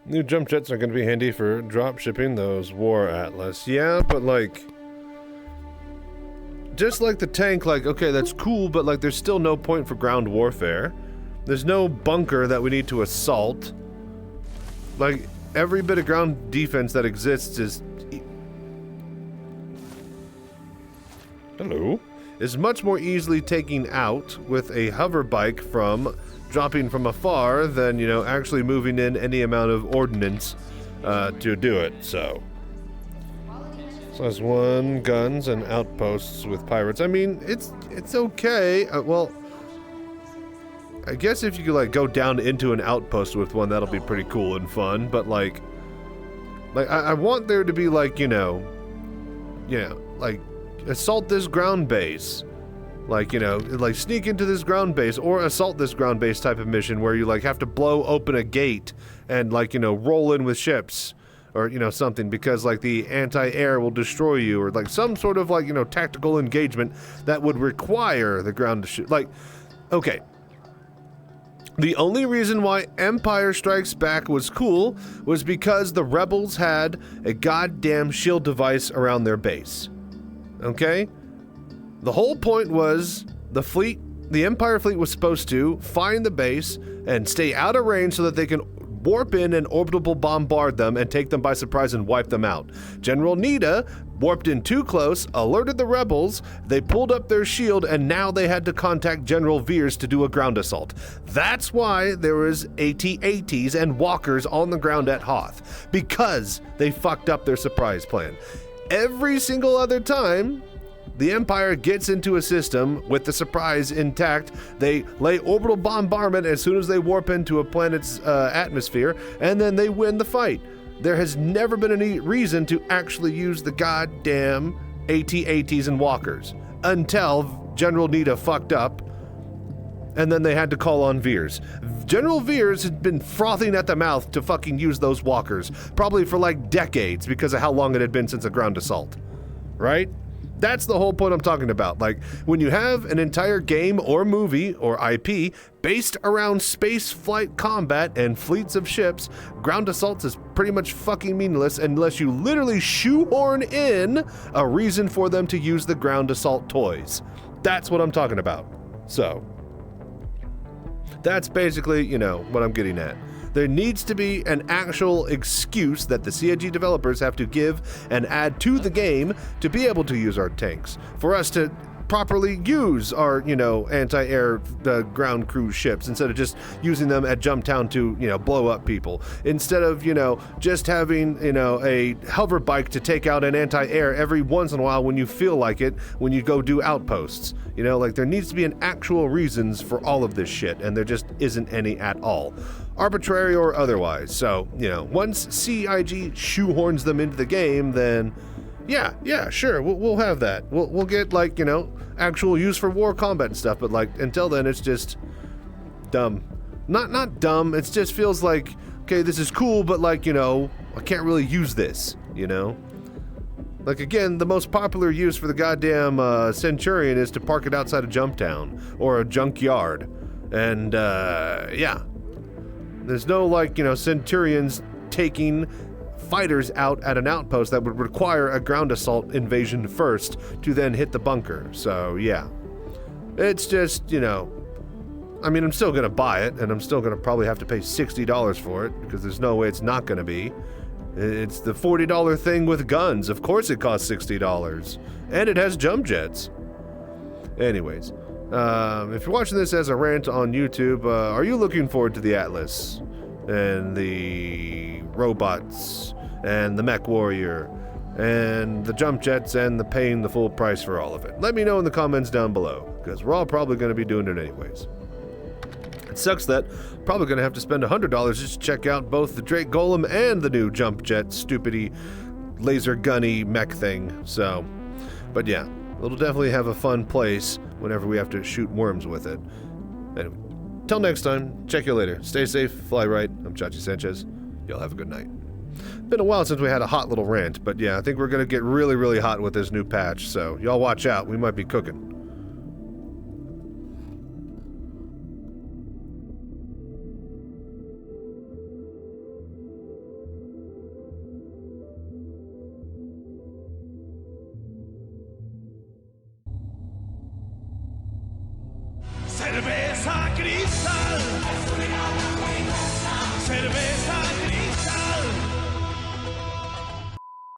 New jump jets are going to be handy for drop shipping those war atlas. Yeah, but like, just like the tank, like, okay, that's cool, but like there's still no point for ground warfare. There's no bunker that we need to assault. Like, every bit of ground defense that exists is... Hello? Is much more easily taken out with a hover bike from dropping from afar than, you know, actually moving in any amount of ordnance to do it, so. +1 guns and outposts with pirates. I mean, it's okay. Well, I guess if you could, like, go down into an outpost with one, that'll be pretty cool and fun, but, like I want there to be, like, you know, like, assault this ground base. Like, you know, like, sneak into this ground base or assault this ground base type of mission where you, like, have to blow open a gate and, like, you know, roll in with ships or, you know, something because, like, the anti-air will destroy you or, like, some sort of, like, you know, tactical engagement that would require the ground to shoot. Like, okay. The only reason why Empire Strikes Back was cool was because the rebels had a goddamn shield device around their base. Okay? The whole point was the Empire fleet was supposed to find the base and stay out of range so that they can warp in and orbital bombard them and take them by surprise and wipe them out. General Nita warped in too close, alerted the rebels, they pulled up their shield, and now they had to contact General Veers to do a ground assault. That's why there was AT-ATs and walkers on the ground at Hoth, because they fucked up their surprise plan. Every single other time, the Empire gets into a system with the surprise intact. They lay orbital bombardment as soon as they warp into a planet's atmosphere, and then they win the fight. There has never been any reason to actually use the goddamn AT-ATs and walkers until General Nita fucked up, and then they had to call on Veers. General Veers had been frothing at the mouth to fucking use those walkers, probably for like decades because of how long it had been since a ground assault, right? That's the whole point I'm talking about. Like, when you have an entire game or movie or IP based around space flight combat and fleets of ships, ground assaults is pretty much fucking meaningless unless you literally shoehorn in a reason for them to use the ground assault toys. That's what I'm talking about. So, that's basically, you know, what I'm getting at. There needs to be an actual excuse that the CIG developers have to give and add to the game to be able to use our tanks. For us to properly use our, you know, anti-air ground cruise ships instead of just using them at Jumptown to, you know, blow up people. Instead of, you know, just having, you know, a hover bike to take out an anti-air every once in a while when you feel like it, when you go do outposts. You know, like, there needs to be an actual reasons for all of this shit, and there just isn't any at all. Arbitrary or otherwise. So, you know, once CIG shoehorns them into the game, then yeah, sure, we'll have that. We'll get, like, you know, actual use for war combat and stuff, but, like, until then, it's just dumb. Not dumb, it just feels like, okay, this is cool, but, like, you know, I can't really use this, you know? Like, again, the most popular use for the goddamn Centurion is to park it outside of Jumptown or a junkyard. And, yeah. There's no, like, you know, Centurions taking fighters out at an outpost that would require a ground assault invasion first to then hit the bunker. So, yeah. It's just, you know, I mean, I'm still going to buy it, and I'm still going to probably have to pay $60 for it, because there's no way it's not going to be. It's the $40 thing with guns. Of course it costs $60. And it has jump jets. Anyways, if you're watching this as a rant on YouTube, are you looking forward to the Atlas and the robots and the mech warrior and the jump jets and the paying the full price for all of it? Let me know in the comments down below, because we're all probably going to be doing it anyways. It sucks that I'm probably going to have to spend $100 just to check out both the Drake Golem and the new jump jet stupidity laser gunny mech thing. So, but yeah, it'll definitely have a fun place whenever we have to shoot worms with it. Anyway, till next time, check you later. Stay safe, fly right. I'm Chachi Sanchez. Y'all have a good night. Been a while since we had a hot little rant, but yeah, I think we're going to get really, really hot with this new patch, so y'all watch out. We might be cooking.